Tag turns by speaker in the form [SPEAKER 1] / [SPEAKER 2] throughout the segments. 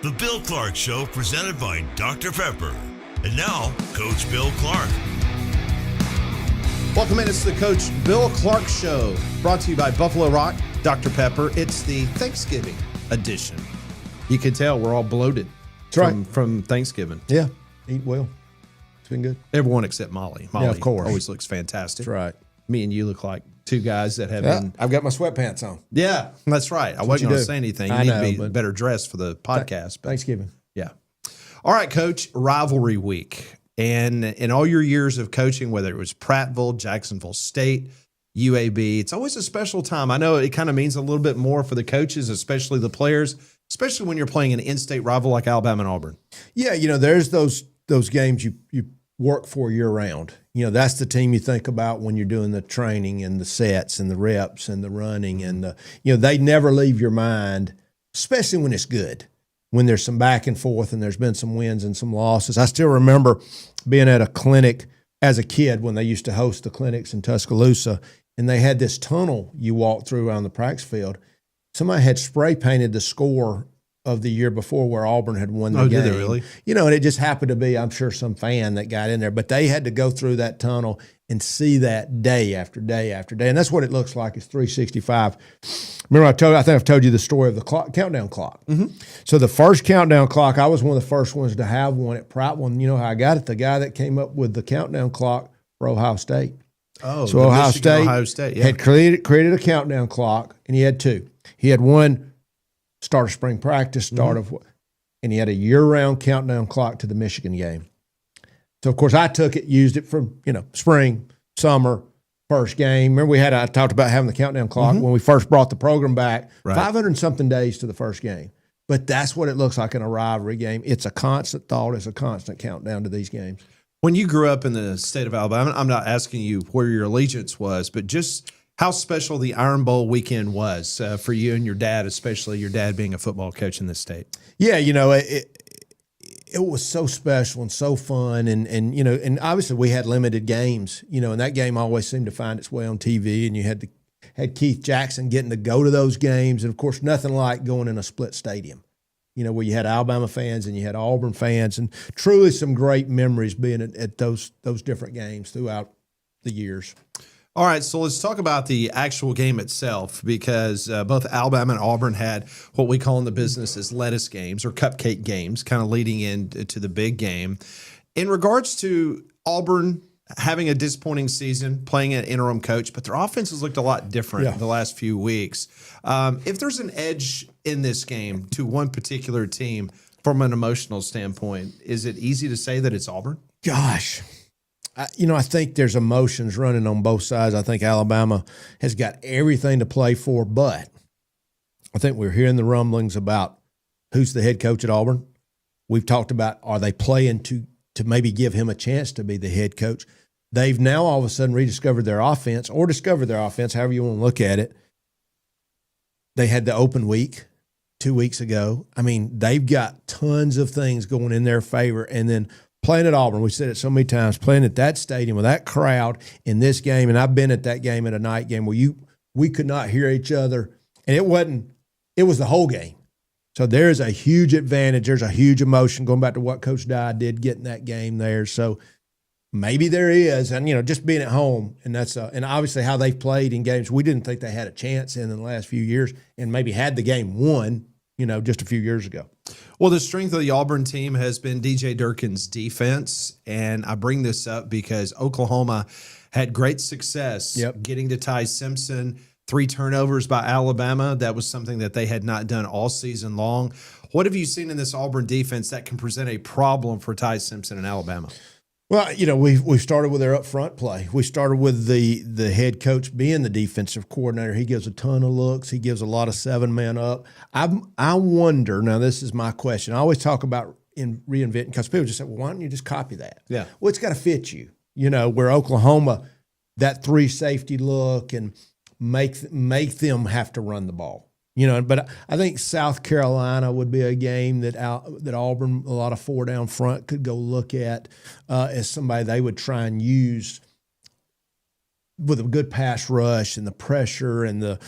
[SPEAKER 1] The Bill Clark Show, presented by Dr. Pepper. And now, Coach Bill Clark.
[SPEAKER 2] Welcome in. It's the Coach Bill Clark Show, brought to you by Buffalo Rock, Dr. Pepper. It's the Thanksgiving edition. You can tell we're all bloated from Thanksgiving.
[SPEAKER 3] Yeah, eat well. It's been good.
[SPEAKER 2] Everyone except Molly. Molly,
[SPEAKER 3] yeah, of course,
[SPEAKER 2] always looks fantastic.
[SPEAKER 3] That's right.
[SPEAKER 2] Me and you look like two guys that have been.
[SPEAKER 3] I've got my sweatpants on.
[SPEAKER 2] Yeah, that's right. I wasn't going to say anything. You need to be better dressed for the podcast.
[SPEAKER 3] Thanksgiving.
[SPEAKER 2] Yeah. All right, Coach. Rivalry week. And in all your years of coaching, whether it was Prattville, Jacksonville State, UAB, it's always a special time. I know it kind of means a little bit more for the coaches, especially the players, especially when you're playing an in-state rival like Alabama and Auburn.
[SPEAKER 3] Yeah, there's those games you work for year round. That's the team you think about when you're doing the training and the sets and the reps and the running and they never leave your mind, especially when it's good, when there's some back and forth and there's been some wins and some losses. I still remember being at a clinic as a kid when they used to host the clinics in Tuscaloosa, and they had this tunnel you walked through around the practice field. Somebody had spray painted the score of the year before where Auburn had won the game.
[SPEAKER 2] Did they really?
[SPEAKER 3] And it just happened to be, I'm sure, some fan that got in there. But they had to go through that tunnel and see that day after day after day. And that's what it looks like. It's 365. Remember, I think I've told you the story of the countdown clock. Mm-hmm. So the first countdown clock, I was one of the first ones to have one at Prattville. And you know how I got it? The guy that came up with the countdown clock for Ohio State.
[SPEAKER 2] Oh,
[SPEAKER 3] so Ohio State had created a countdown clock, and he had two. He had one start of spring practice, and he had a year-round countdown clock to the Michigan game. So, of course, I took it, used it from, spring, summer, first game. Remember I talked about having the countdown clock when we first brought the program back, 500-something days to the first game. But that's what it looks like in a rivalry game. It's a constant thought. It's a constant countdown to these games.
[SPEAKER 2] When you grew up in the state of Alabama, I'm not asking you where your allegiance was, but just how special the Iron Bowl weekend was for you and your dad, especially your dad being a football coach in this state.
[SPEAKER 3] Yeah, it was so special and so fun, and obviously we had limited games, and that game always seemed to find its way on TV, and you had Keith Jackson getting to go to those games, and of course nothing like going in a split stadium, where you had Alabama fans and you had Auburn fans, and truly some great memories being at those different games throughout the years.
[SPEAKER 2] All right, so let's talk about the actual game itself, because both Alabama and Auburn had what we call in the business as lettuce games or cupcake games, kind of leading into the big game. In regards to Auburn having a disappointing season, playing an interim coach, but their offenses looked a lot different the last few weeks. If there's an edge in this game to one particular team from an emotional standpoint, is it easy to say that it's Auburn?
[SPEAKER 3] Gosh. I think there's emotions running on both sides. I think Alabama has got everything to play for, but I think we're hearing the rumblings about who's the head coach at Auburn. We've talked about, are they playing to maybe give him a chance to be the head coach? They've now all of a sudden rediscovered their offense, or discovered their offense, however you want to look at it. They had the open week 2 weeks ago. I mean, they've got tons of things going in their favor, and then playing at Auburn, we said it so many times, playing at that stadium with that crowd in this game, and I've been at that game, at a night game where we could not hear each other, and it was the whole game. So there's a huge advantage. There's a huge emotion going back to what Coach Dye did getting that game there. So maybe there is, and just being at home, and that's and obviously how they've played in games we didn't think they had a chance in the last few years, and maybe had the game won, just a few years ago.
[SPEAKER 2] Well, the strength of the Auburn team has been DJ Durkin's defense, and I bring this up because Oklahoma had great success getting to Ty Simpson. 3 turnovers by Alabama. That was something that they had not done all season long. What have you seen in this Auburn defense that can present a problem for Ty Simpson and Alabama?
[SPEAKER 3] Well, we started with their up front play. We started with the head coach being the defensive coordinator. He gives a ton of looks. He gives a lot of 7-man up. I wonder, now this is my question. I always talk about in reinventing, because people just say, well, why don't you just copy that?
[SPEAKER 2] Yeah.
[SPEAKER 3] Well, it's got to fit you. Where Oklahoma, that 3 safety look and make them have to run the ball. But I think South Carolina would be a game that Auburn, a lot of 4 down front, could go look at as somebody they would try and use with a good pass rush and the pressure and the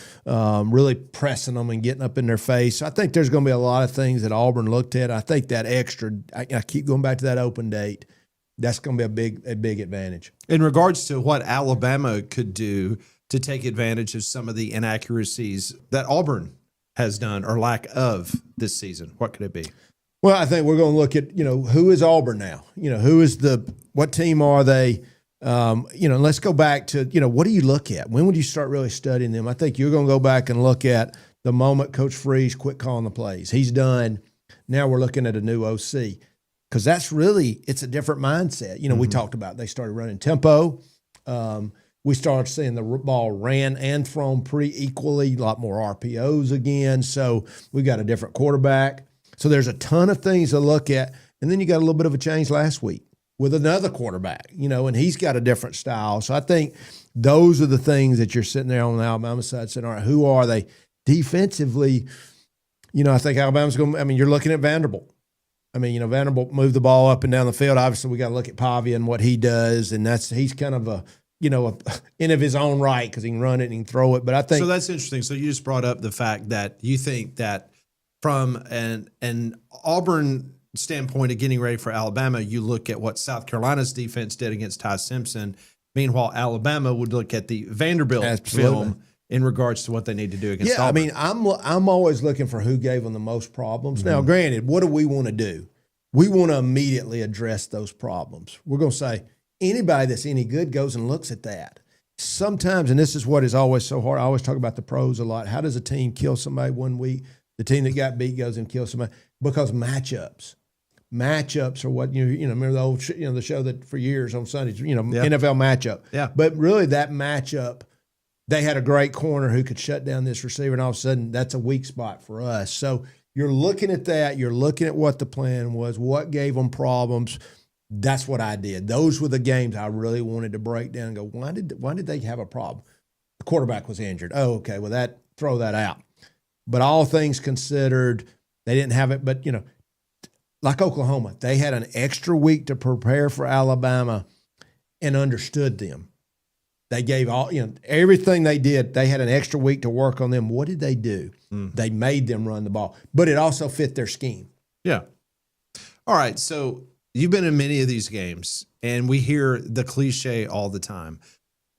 [SPEAKER 3] really pressing them and getting up in their face. I think there's going to be a lot of things that Auburn looked at. I think that extra, I keep going back to that open date. That's going to be a big advantage.
[SPEAKER 2] In regards to what Alabama could do to take advantage of some of the inaccuracies that Auburn has done or lack of this season, what could it be?
[SPEAKER 3] Well, I think we're going to look at, who is Auburn now? What team are they? Let's go back to, what do you look at? When would you start really studying them? I think you're going to go back and look at the moment Coach Freeze quit calling the plays. He's done. Now we're looking at a new OC because it's a different mindset. We talked about they started running tempo. We started seeing the ball ran and thrown pretty equally, a lot more RPOs again. So we got a different quarterback. So there's a ton of things to look at. And then you got a little bit of a change last week with another quarterback, and he's got a different style. So I think those are the things that you're sitting there on the Alabama side saying, all right, who are they defensively? I think Alabama's going to, you're looking at Vanderbilt. Vanderbilt moved the ball up and down the field. Obviously, we got to look at Pavia and what he does. And he's kind of a in of his own right because he can run it and he can throw it. But I think.
[SPEAKER 2] So that's interesting. So you just brought up the fact that you think that from an Auburn standpoint of getting ready for Alabama, you look at what South Carolina's defense did against Ty Simpson. Meanwhile, Alabama would look at the Vanderbilt film in regards to what they need to do against Auburn.
[SPEAKER 3] I'm always looking for who gave them the most problems. Now, granted, what do we want to do? We want to immediately address those problems. We're going to say anybody that's any good goes and looks at that. Sometimes, and this is what is always so hard, I always talk about the pros a lot. How does a team kill somebody one week? The team that got beat goes and kills somebody because matchups. Matchups are what remember the old the show that for years on Sundays NFL matchup.
[SPEAKER 2] Yeah.
[SPEAKER 3] But really that matchup, they had a great corner who could shut down this receiver, and all of a sudden that's a weak spot for us. So you're looking at that. You're looking at what the plan was, what gave them problems. That's what I did. Those were the games I really wanted to break down and go, why did they have a problem? The quarterback was injured. Oh, okay. Well, throw that out. But all things considered, they didn't have it. But like Oklahoma, they had an extra week to prepare for Alabama and understood them. They gave everything they did. They had an extra week to work on them. What did they do? They made them run the ball, but it also fit their scheme.
[SPEAKER 2] Yeah. All right. So you've been in many of these games, and we hear the cliche all the time.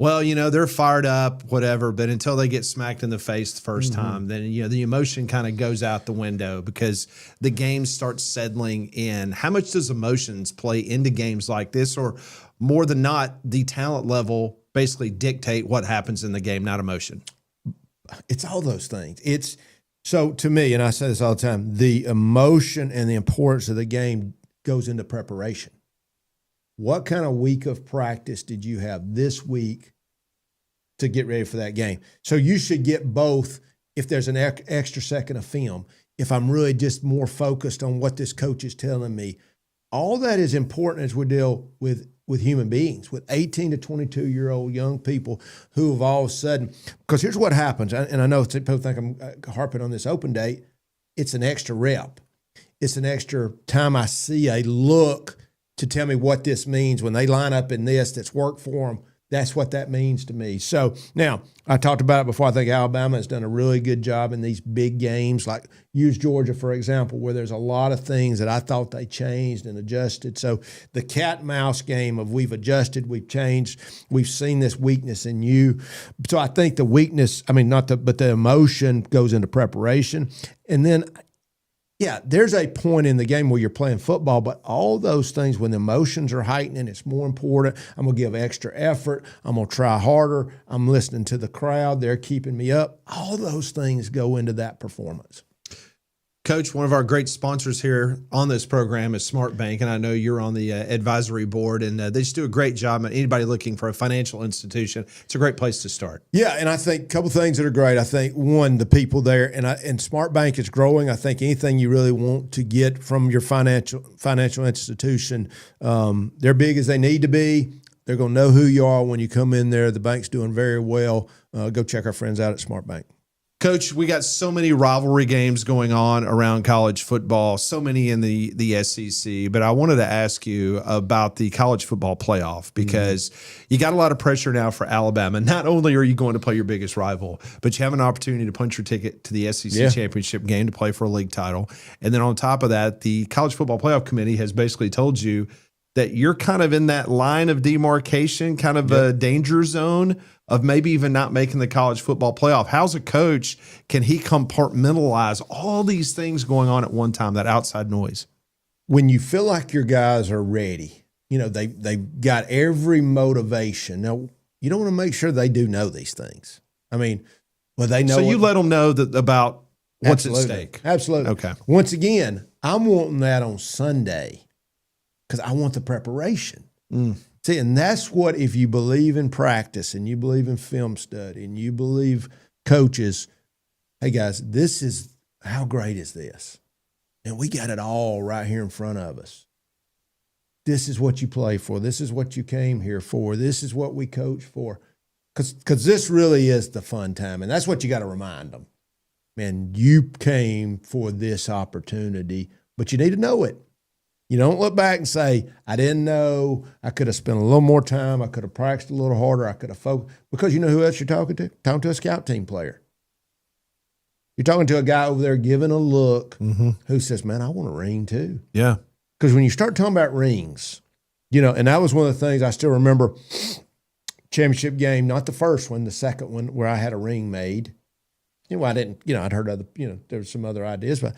[SPEAKER 2] Well, they're fired up, whatever, but until they get smacked in the face the first time, then, the emotion kind of goes out the window because the game starts settling in. How much does emotions play into games like this, or more than not, the talent level basically dictate what happens in the game, not emotion?
[SPEAKER 3] It's all those things. So to me, and I say this all the time, the emotion and the importance of the game goes into preparation. What kind of week of practice did you have this week to get ready for that game? So you should get both if there's an extra second of film. If I'm really just more focused on what this coach is telling me, all that is important as we deal with human beings, with 18 to 22-year-old young people who have all of a sudden, because here's what happens, and I know people think I'm harping on this open date, it's an extra rep. It's an extra time I see a look to tell me what this means. When they line up in this that's worked for them, that's what that means to me. So now, I talked about it before. I think Alabama has done a really good job in these big games, like use Georgia, for example, where there's a lot of things that I thought they changed and adjusted. So the cat and mouse game of we've adjusted, we've changed, we've seen this weakness in you. So I think the weakness, but the emotion goes into preparation. And then, yeah, there's a point in the game where you're playing football, but all those things, when the emotions are heightening, it's more important. I'm going to give extra effort. I'm going to try harder. I'm listening to the crowd. They're keeping me up. All those things go into that performance.
[SPEAKER 2] Coach, one of our great sponsors here on this program is Smart Bank, and I know you're on the advisory board, and they just do a great job. Anybody looking for a financial institution, it's a great place to start.
[SPEAKER 3] Yeah, and I think a couple things that are great. I think, one, the people there, and Smart Bank is growing. I think anything you really want to get from your financial institution, they're big as they need to be. They're going to know who you are when you come in there. The bank's doing very well. Go check our friends out at Smart Bank.
[SPEAKER 2] Coach, we got so many rivalry games going on around college football, so many in the SEC, but I wanted to ask you about the college football playoff because you got a lot of pressure now for Alabama. Not only are you going to play your biggest rival, but you have an opportunity to punch your ticket to the SEC championship game to play for a league title. And then on top of that, the College Football Playoff Committee has basically told you that you're kind of in that line of demarcation, kind of a danger zone of maybe even not making the college football playoff. How's a coach, can he compartmentalize all these things going on at one time, that outside noise?
[SPEAKER 3] When you feel like your guys are ready, they've got every motivation. Now, you don't want to make sure they do know these things. I mean, well, they know.
[SPEAKER 2] So you let them know that about what's at stake.
[SPEAKER 3] Absolutely.
[SPEAKER 2] Okay.
[SPEAKER 3] Once again, I'm wanting that on Sunday because I want the preparation. See, and that's what, if you believe in practice and you believe in film study and you believe coaches, hey guys, this is, how great is this? And we got it all right here in front of us. This is what you play for. This is what you came here for. This is what we coach for. Because this really is the fun time. And that's what you got to remind them. Man, you came for this opportunity, but you need to know it. You don't look back and say, I didn't know. I could have spent a little more time. I could have practiced a little harder. I could have focused. Because you know who else you're talking to? Talking to a scout team player. You're talking to a guy over there giving a look who says, man, I want a ring too.
[SPEAKER 2] Yeah.
[SPEAKER 3] Because when you start talking about rings, and that was one of the things I still remember, championship game, not the first one, the second one where I had a ring made. I didn't, I'd heard other, there were some other ideas, but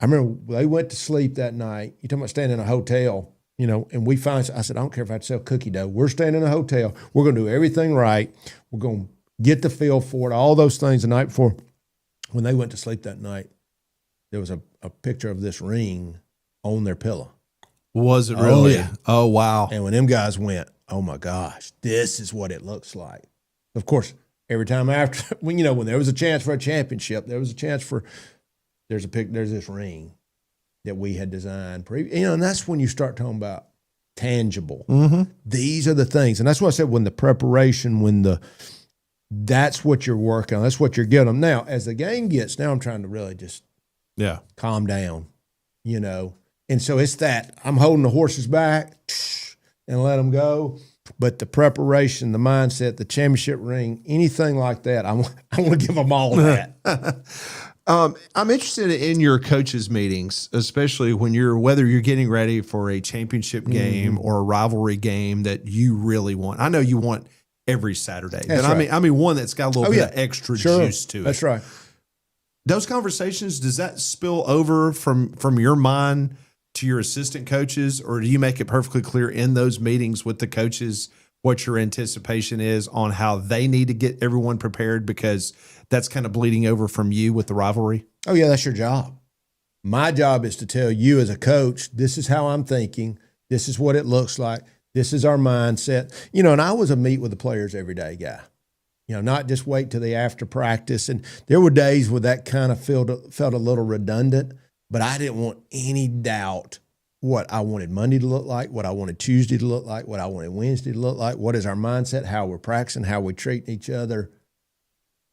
[SPEAKER 3] I remember they went to sleep that night. You're talking about staying in a hotel, and we finally, I said, I don't care if I have to sell cookie dough. We're staying in a hotel. We're going to do everything right. We're going to get the feel for it, all those things the night before. When they went to sleep that night, there was a picture of this ring on their pillow.
[SPEAKER 2] Was it really?
[SPEAKER 3] Oh, yeah.
[SPEAKER 2] Oh, wow.
[SPEAKER 3] And when them guys went, oh my gosh, this is what it looks like. Of course, every time after, when there was a chance for a championship, there was a chance for, there's this ring that we had designed. And that's when you start talking about tangible. These are the things. And that's what I said, when the preparation, that's what you're working on. That's what you're getting them. Now, as the game gets, now I'm trying to really just calm down, And so it's that I'm holding the horses back and let them go. But the preparation, the mindset, the championship ring, anything like that, I want to give them all that.
[SPEAKER 2] I'm interested in your coaches' meetings, especially whether you're getting ready for a championship game or a rivalry game that you really want. I know you want every Saturday, but
[SPEAKER 3] right.
[SPEAKER 2] I mean one that's got a little bit of extra juice to it.
[SPEAKER 3] That's right.
[SPEAKER 2] Those conversations, does that spill over from your mind to your assistant coaches, or do you make it perfectly clear in those meetings with the coaches what your anticipation is on how they need to get everyone prepared, because that's kind of bleeding over from you with the rivalry?
[SPEAKER 3] Oh, yeah, that's your job. My job is to tell you as a coach, this is how I'm thinking. This is what it looks like. This is our mindset. And I was a meet with the players every day guy. Not just wait till the after practice. And there were days where that kind of felt a little redundant, but I didn't want any doubt what I wanted Monday to look like, what I wanted Tuesday to look like, what I wanted Wednesday to look like, what is our mindset, how we're practicing, how we treat each other,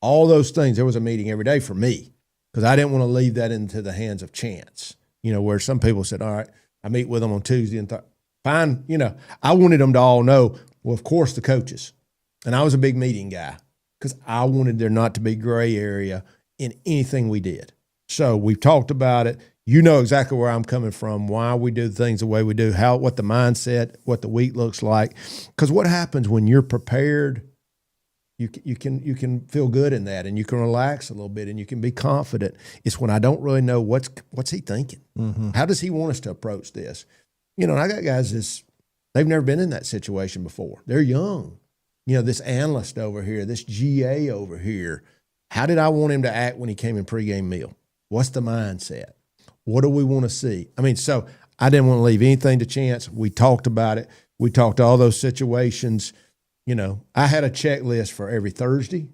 [SPEAKER 3] all those things. There was a meeting every day for me because I didn't want to leave that into the hands of chance, where some people said, all right, I meet with them on Tuesday and thought, fine, I wanted them to all know, well, of course, the coaches. And I was a big meeting guy because I wanted there not to be gray area in anything we did. So we've talked about it. You know exactly where I'm coming from, why we do things the way we do, what the mindset, what the week looks like. Because what happens when you're prepared, you can feel good in that, and you can relax a little bit, and you can be confident. It's when I don't really know what's he thinking. How does he want us to approach this? And I got guys they've never been in that situation before. They're young. This analyst over here, this GA over here. How did I want him to act when he came in pregame meal? What's the mindset? What do we want to see? So I didn't want to leave anything to chance. We talked about it. We talked all those situations. I had a checklist for every Thursday,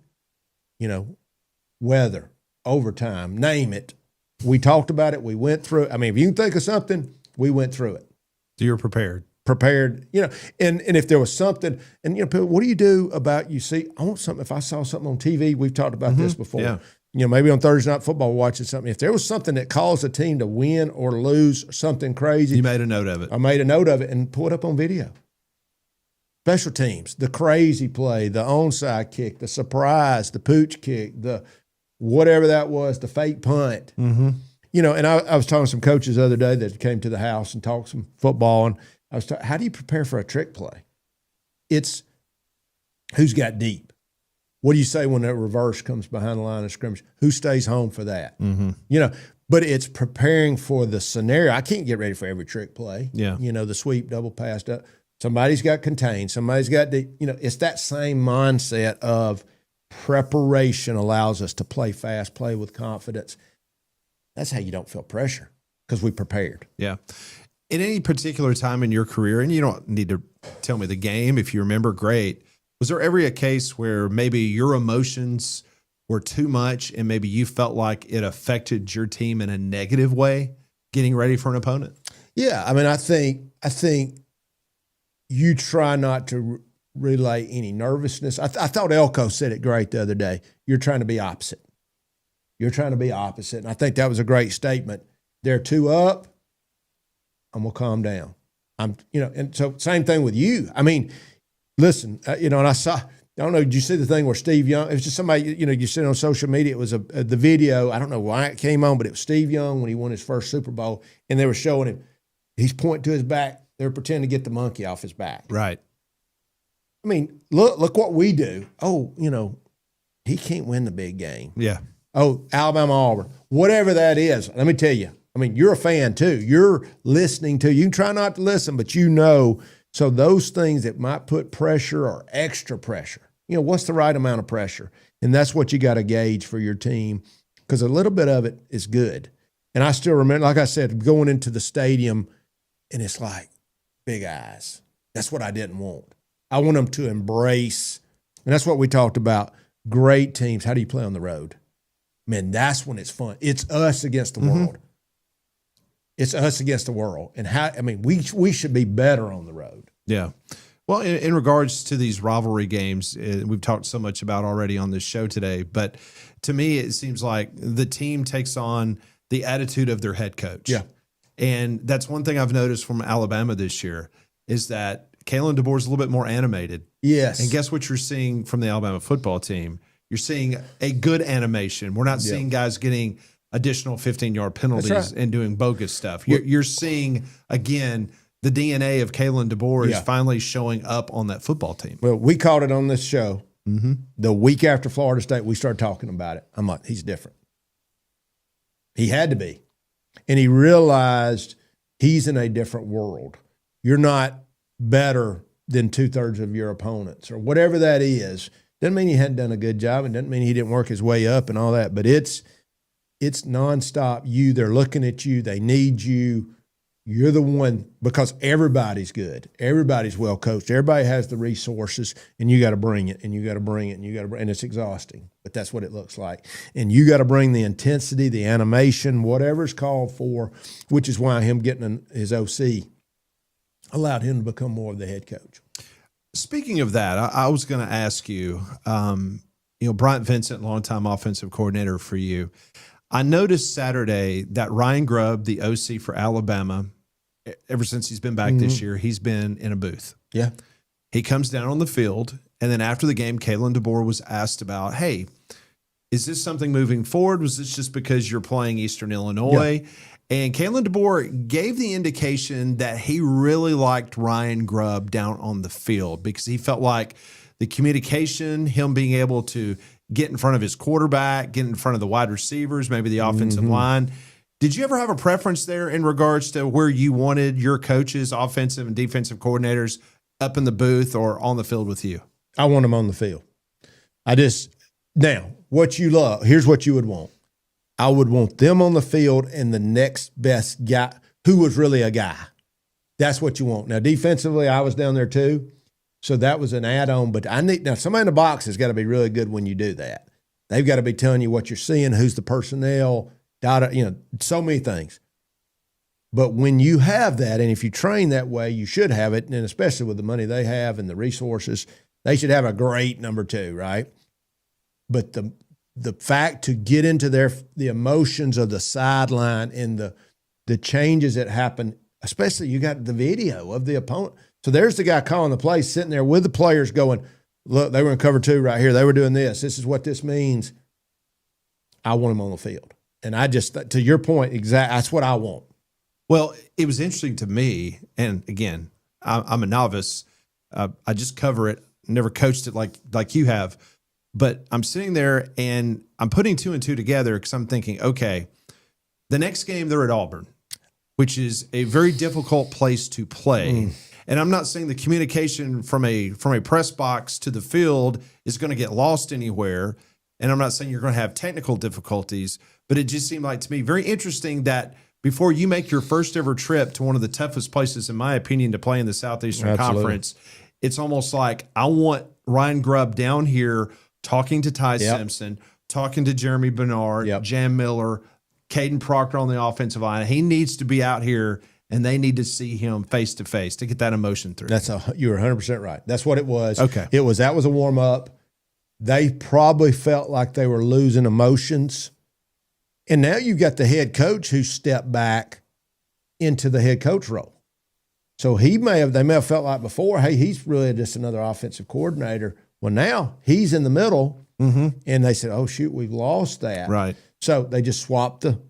[SPEAKER 3] weather, overtime, name it. We talked about it. We went through it. If you can think of something, we went through it.
[SPEAKER 2] So you're prepared.
[SPEAKER 3] And if there was something, and people, what do you do about, I want something, if I saw something on TV, we've talked about this before. maybe on Thursday Night Football watching something, if there was something that caused a team to win or lose or something crazy.
[SPEAKER 2] You made a note of it.
[SPEAKER 3] I made a note of it and pulled it up on video. Special teams, the crazy play, the onside kick, the surprise, the pooch kick, the whatever that was, the fake punt.
[SPEAKER 2] Mm-hmm.
[SPEAKER 3] And I was talking to some coaches the other day that came to the house and talked some football, and I was talking, how do you prepare for a trick play? It's who's got deep. What do you say when that reverse comes behind the line of scrimmage? Who stays home for that?
[SPEAKER 2] Mm-hmm.
[SPEAKER 3] But it's preparing for the scenario. I can't get ready for every trick play.
[SPEAKER 2] Yeah.
[SPEAKER 3] The sweep, double pass. Somebody's got contained. Somebody's got deep. It's that same mindset of preparation allows us to play fast, play with confidence. That's how you don't feel pressure, because we prepared.
[SPEAKER 2] Yeah. In any particular time in your career, and you don't need to tell me the game, if you remember, great. Was there ever a case where maybe your emotions were too much and maybe you felt like it affected your team in a negative way getting ready for an opponent?
[SPEAKER 3] Yeah. I mean, I think you try not to relay any nervousness. I thought Elko said it great the other day. You're trying to be opposite. You're trying to be opposite. And I think that was a great statement. They're two up. I'm going to calm down. And so same thing with you. I mean, listen, and I saw, I don't know, did you see the thing where Steve Young, it was just somebody, you see it on social media, it was the video, I don't know why it came on, but it was Steve Young when he won his first Super Bowl, and they were showing him, he's pointing to his back, they were pretending to get the monkey off his back.
[SPEAKER 2] Right.
[SPEAKER 3] I mean, look what we do. Oh, he can't win the big game.
[SPEAKER 2] Yeah.
[SPEAKER 3] Oh, Alabama, Auburn, whatever that is. Let me tell you, I mean, you're a fan too. You're listening to, you can try not to listen, but so those things that might put pressure or extra pressure, what's the right amount of pressure? And that's what you got to gauge for your team, because a little bit of it is good. And I still remember, like I said, going into the stadium, and it's like big eyes. That's what I didn't want. I want them to embrace, and that's what we talked about, great teams. How do you play on the road? Man, that's when it's fun. It's us against the world. It's us against the world. And we should be better on the road.
[SPEAKER 2] Yeah. Well, in regards to these rivalry games, we've talked so much about already on this show today, but to me, it seems like the team takes on the attitude of their head coach.
[SPEAKER 3] Yeah.
[SPEAKER 2] And that's one thing I've noticed from Alabama this year is that Kalen DeBoer is a little bit more animated.
[SPEAKER 3] Yes.
[SPEAKER 2] And guess what you're seeing from the Alabama football team? You're seeing a good animation. We're not seeing guys getting additional 15-yard penalties and doing bogus stuff. You're seeing, again, the DNA of Kalen DeBoer is finally showing up on that football team.
[SPEAKER 3] Well, we called it on this show. The week after Florida State, we started talking about it. I'm like, he's different. He had to be. And he realized he's in a different world. You're not better than 2/3 of your opponents or whatever that is. Doesn't mean he hadn't done a good job, and doesn't mean he didn't work his way up and all that, but it's nonstop. They're looking at you. They need you. You're the one, because everybody's good. Everybody's well coached. Everybody has the resources, and you got to bring it, and you got to bring it, and you got to bring, and it's exhausting, but that's what it looks like. And you got to bring the intensity, the animation, whatever's called for, which is why him getting his OC allowed him to become more of the head coach.
[SPEAKER 2] Speaking of that, I was going to ask you, Bryant Vincent, longtime offensive coordinator for you. I noticed Saturday that Ryan Grubb, the OC for Alabama, ever since he's been back this year, he's been in a booth.
[SPEAKER 3] Yeah.
[SPEAKER 2] He comes down on the field, and then after the game, Kalen DeBoer was asked about, hey, is this something moving forward? Was this just because you're playing Eastern Illinois? Yeah. And Kalen DeBoer gave the indication that he really liked Ryan Grubb down on the field because he felt like the communication, him being able to get in front of his quarterback, get in front of the wide receivers, maybe the offensive line. Did you ever have a preference there in regards to where you wanted your coaches, offensive and defensive coordinators, up in the booth or on the field with you?
[SPEAKER 3] I want them on the field. Now, what you love, here's what you would want. I would want them on the field and the next best guy who was really a guy. That's what you want. Now, defensively, I was down there too, so that was an add-on. But somebody in the box has got to be really good when you do that. They've got to be telling you what you're seeing, who's the personnel, so many things. But when you have that, and if you train that way, you should have it, and especially with the money they have and the resources, they should have a great number two, right? But the fact to get into the emotions of the sideline and the changes that happen, especially you got the video of the opponent. So there's the guy calling the play, sitting there with the players going, look, they were in cover 2 right here. They were doing this. This is what this means. I want him on the field. And I just, to your point, that's what I want.
[SPEAKER 2] Well, it was interesting to me, and again, I'm a novice. I just cover it, never coached it like you have. But I'm sitting there and I'm putting 2 and 2 together because I'm thinking, okay, the next game they're at Auburn, which is a very difficult place to play. And I'm not saying the communication from a press box to the field is going to get lost anywhere. And I'm not saying you're going to have technical difficulties, but it just seemed like to me very interesting that before you make your first ever trip to one of the toughest places, in my opinion, to play in the Southeastern Conference, it's almost like I want Ryan Grubb down here talking to Ty Simpson, talking to Jeremy Bernard, Jam Miller, Caden Proctor on the offensive line. He needs to be out here, and they need to see him face to face to get that emotion through.
[SPEAKER 3] You were 100% right. That's what it was.
[SPEAKER 2] Okay.
[SPEAKER 3] That was a warm up. They probably felt like they were losing emotions. And now you've got the head coach who stepped back into the head coach role. So they may have felt like before, hey, he's really just another offensive coordinator. Well, now he's in the middle, and they said, oh, shoot, we've lost that.
[SPEAKER 2] Right.
[SPEAKER 3] So they just swapped the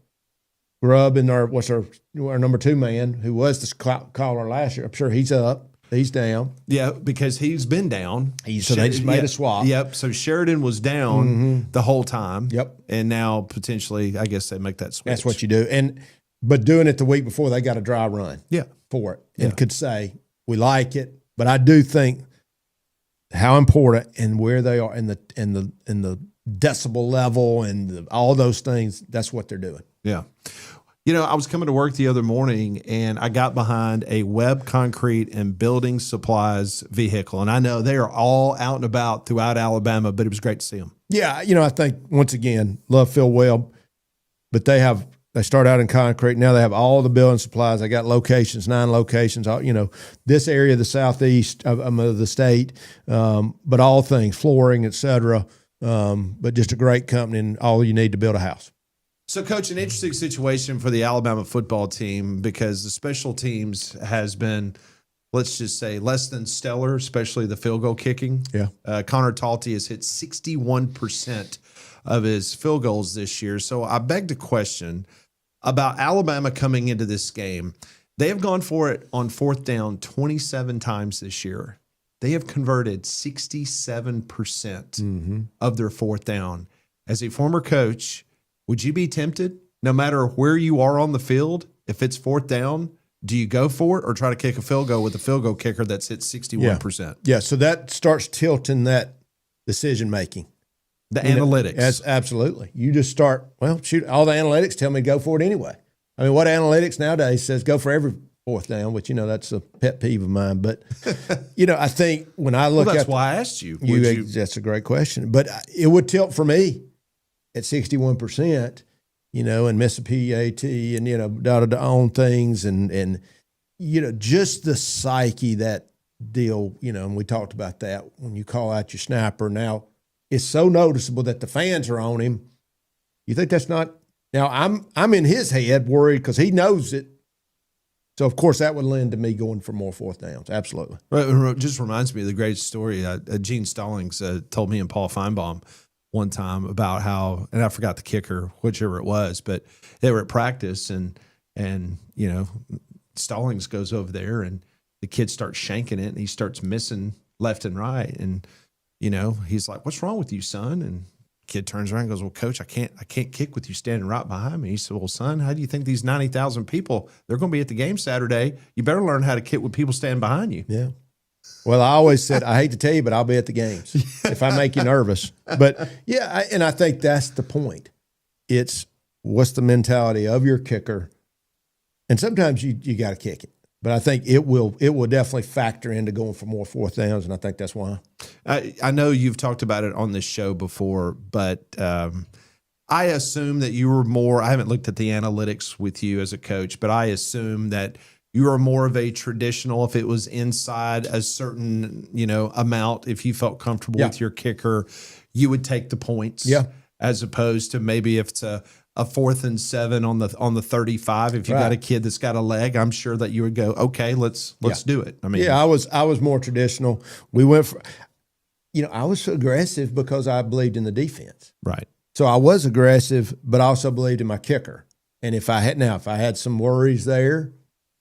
[SPEAKER 3] Grubb and our number 2 man, who was the caller last year. I'm sure he's up. He's down.
[SPEAKER 2] Yeah, because he's been down.
[SPEAKER 3] So they just made a swap.
[SPEAKER 2] Yep. So Sheridan was down the whole time.
[SPEAKER 3] Yep.
[SPEAKER 2] And now potentially, I guess they make that switch.
[SPEAKER 3] That's what you do. But doing it the week before, they got a dry run. For it, and could say we like it. But I do think how important and where they are in the decibel level and all those things. That's what they're doing.
[SPEAKER 2] Yeah. You know, I was coming to work the other morning and I got behind a Webb Concrete and Building Supplies vehicle. And I know they are all out and about throughout Alabama, but it was great to see them. Yeah.
[SPEAKER 3] I think, once again, love Phil Webb, but they start out in concrete. Now they have all the building supplies. They got 9 locations, this area of the southeast of the state, but all things, flooring, et cetera. But just a great company and all you need to build a house.
[SPEAKER 2] So, Coach, an interesting situation for the Alabama football team because the special teams has been, let's just say, less than stellar, especially the field goal kicking.
[SPEAKER 3] Yeah.
[SPEAKER 2] Connor Talty has hit 61% of his field goals this year. So I beg to question about Alabama coming into this game. They have gone for it on 4th down 27 times this year. They have converted 67% of their 4th down. As a former coach, would you be tempted, no matter where you are on the field, if it's 4th down, do you go for it or try to kick a field goal with a field goal kicker that's hit 61%?
[SPEAKER 3] Yeah, so that starts tilting that decision-making.
[SPEAKER 2] The analytics.
[SPEAKER 3] That's absolutely. You just start, all the analytics tell me to go for it anyway. I mean, what analytics nowadays says go for every 4th down, which, that's a pet peeve of mine. But, I think when I look
[SPEAKER 2] that's why I asked you.
[SPEAKER 3] That's a great question. But it would tilt for me at 61%, and Mississippi AT and, on things and just the psyche, that deal, and we talked about that when you call out your snapper. Now, it's so noticeable that the fans are on him. You think that's not – now, I'm in his head worried because he knows it. So, of course, that would lend to me going for more 4th downs. Absolutely.
[SPEAKER 2] It just reminds me of the great story Gene Stallings told me and Paul Feinbaum one time about how – and I forgot the kicker, whichever it was, but they were at practice and Stallings goes over there and the kid starts shanking it and he starts missing left and right and – he's like, "What's wrong with you, son?" And kid turns around and goes, "Well, Coach, I can't kick with you standing right behind me." He said, "Well, son, how do you think these 90,000 people, they're going to be at the game Saturday? You better learn how to kick with people standing behind you."
[SPEAKER 3] Yeah. Well, I always said, I hate to tell you, but I'll be at the games if I make you nervous. But, and I think that's the point. It's what's the mentality of your kicker. And sometimes you got to kick it. But I think it will definitely factor into going for more 4th downs, and I think that's why.
[SPEAKER 2] I know you've talked about it on this show before, but I assume that you were more – I haven't looked at the analytics with you as a coach, but I assume that you are more of a traditional, if it was inside a certain, amount, if you felt comfortable with your kicker, you would take the points.
[SPEAKER 3] Yeah.
[SPEAKER 2] as opposed to maybe if it's a 4th and 7 on the 35. If you got a kid that's got a leg, I'm sure that you would go, okay, let's do it. I mean,
[SPEAKER 3] I was more traditional. We went for, I was aggressive because I believed in the defense.
[SPEAKER 2] Right.
[SPEAKER 3] So I was aggressive, but I also believed in my kicker. And if I had some worries there,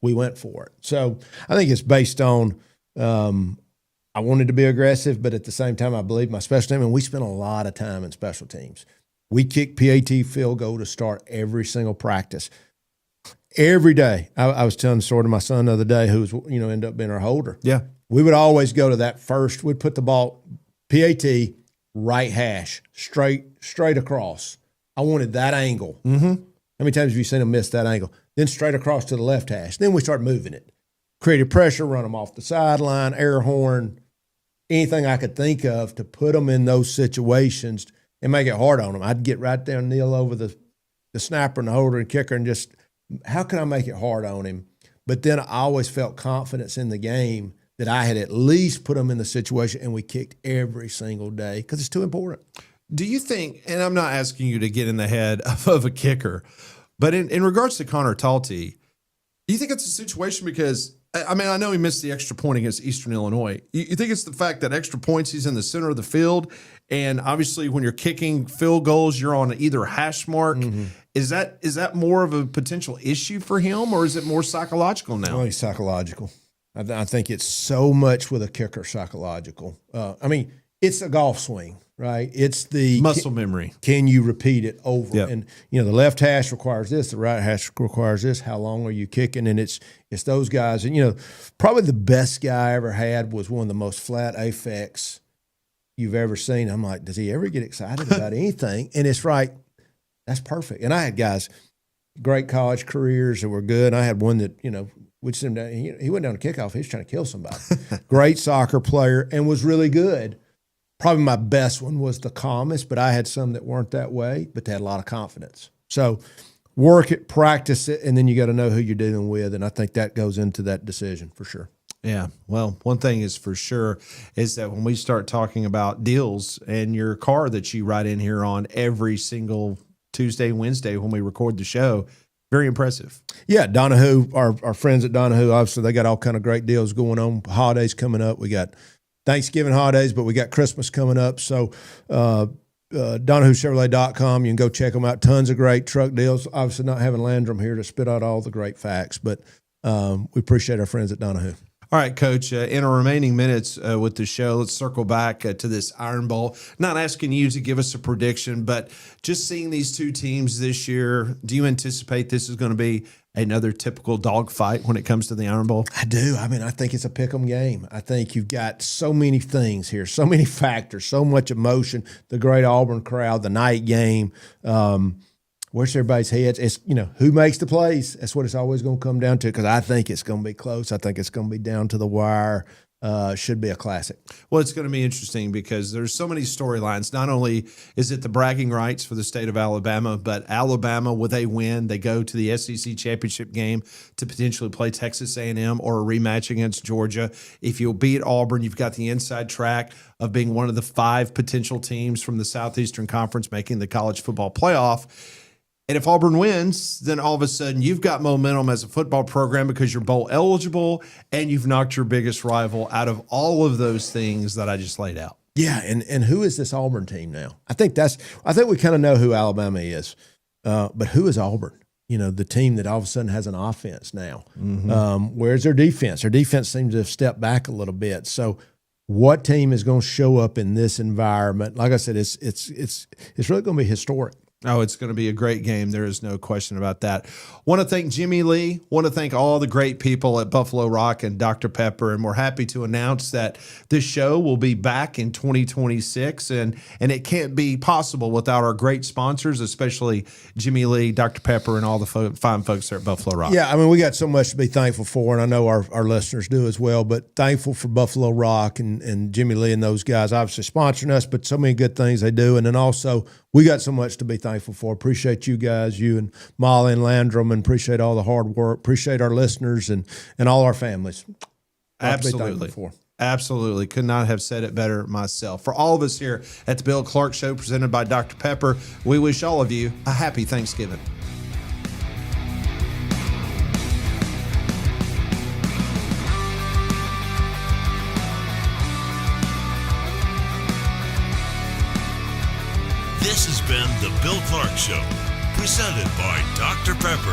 [SPEAKER 3] we went for it. So I think it's based on I wanted to be aggressive, but at the same time, I believe my special team, and we spent a lot of time in special teams. We kicked PAT field goal to start every single practice. Every day. I was telling the story to my son the other day, who was, ended up being our holder.
[SPEAKER 2] Yeah.
[SPEAKER 3] We would always go to that first. We'd put the ball, PAT, right hash, straight across. I wanted that angle.
[SPEAKER 2] Mm-hmm.
[SPEAKER 3] How many times have you seen them miss that angle? Then straight across to the left hash. Then we start moving it. Created pressure, run them off the sideline, air horn, anything I could think of to put them in those situations and make it hard on them. I'd get right there and kneel over the snapper and the holder and kicker and just, how can I make it hard on him? But then I always felt confidence in the game that I had at least put them in the situation, and we kicked every single day because it's too important.
[SPEAKER 2] Do you think, and I'm not asking you to get in the head of a kicker, but in regards to Connor Talty, do you think it's a situation because, I mean, I know he missed the extra point against Eastern Illinois. You think it's the fact that extra points, he's in the center of the field, and obviously when you're kicking field goals, you're on either hash mark. Mm-hmm. Is that more of a potential issue for him, or is it more psychological now?
[SPEAKER 3] Oh, he's psychological. I think it's so much with a kicker psychological. I mean, it's a golf swing, right? It's the
[SPEAKER 2] muscle memory.
[SPEAKER 3] Can you repeat it over?
[SPEAKER 2] Yep.
[SPEAKER 3] And the left hash requires this, the right hash requires this. How long are you kicking? And it's those guys. And probably the best guy I ever had was one of the most flat affects you've ever seen. I'm like, does he ever get excited about anything? And it's right. That's perfect. And I had guys, great college careers that were good. I had one that we'd send him down. He went down to kickoff. He was trying to kill somebody. Great soccer player and was really good. Probably my best one was the calmest, but I had some that weren't that way, but they had a lot of confidence. So work it, practice it, and then you got to know who you're dealing with, and I think that goes into that decision for sure.
[SPEAKER 2] Yeah. Well, one thing is for sure is that when we start talking about deals and your car that you ride in here on every single Tuesday, Wednesday when we record the show, very impressive.
[SPEAKER 3] Yeah, Donahue, our friends at Donahue, obviously they got all kind of great deals going on. Holidays coming up. We got Thanksgiving holidays, but we got Christmas coming up. So DonahueChevrolet.com, you can go check them out. Tons of great truck deals. Obviously not having Landrum here to spit out all the great facts, but we appreciate our friends at Donahue.
[SPEAKER 2] All right, Coach, in our remaining minutes with the show, let's circle back to this Iron Bowl. Not asking you to give us a prediction, but just seeing these two teams this year, do you anticipate this is going to be another typical dogfight when it comes to the Iron Bowl?
[SPEAKER 3] I do. I mean, I think it's a pick'em game. I think you've got so many things here, so many factors, so much emotion, the great Auburn crowd, the night game, where's everybody's heads? It's, who makes the plays? That's what it's always going to come down to, because I think it's going to be close. I think it's going to be down to the wire. Should be a classic.
[SPEAKER 2] Well, it's going to be interesting because there's so many storylines. Not only is it the bragging rights for the state of Alabama, but Alabama, with a win, they go to the SEC championship game to potentially play Texas A&M or a rematch against Georgia. If you'll beat Auburn, you've got the inside track of being one of the 5 potential teams from the Southeastern Conference making the college football playoff. And if Auburn wins, then all of a sudden you've got momentum as a football program because you're bowl eligible and you've knocked your biggest rival out of all of those things that I just laid out.
[SPEAKER 3] Yeah, and who is this Auburn team now? I think we kind of know who Alabama is, but who is Auburn? The team that all of a sudden has an offense now. Mm-hmm. Where's their defense? Their defense seems to have stepped back a little bit. So what team is going to show up in this environment? Like I said, it's really going to be historic.
[SPEAKER 2] Oh, it's going to be a great game. There is no question about that. Want to thank Jimmy Lee. Want to thank all the great people at Buffalo Rock and Dr. Pepper. And we're happy to announce that this show will be back in 2026. And it can't be possible without our great sponsors, especially Jimmy Lee, Dr. Pepper, and all the fine folks there at Buffalo Rock.
[SPEAKER 3] Yeah, I mean, we got so much to be thankful for, and I know our listeners do as well. But thankful for Buffalo Rock and Jimmy Lee and those guys, obviously sponsoring us, but so many good things they do. And then also, we got so much to be thankful for. Appreciate you guys, you and Molly and Landrum, and appreciate all the hard work. Appreciate our listeners and all our families.
[SPEAKER 2] Absolutely. Absolutely. Could not have said it better myself. For all of us here at the Bill Clark Show, presented by Dr. Pepper, we wish all of you a happy Thanksgiving.
[SPEAKER 1] This has been the Bill Clark Show, presented by Dr. Pepper.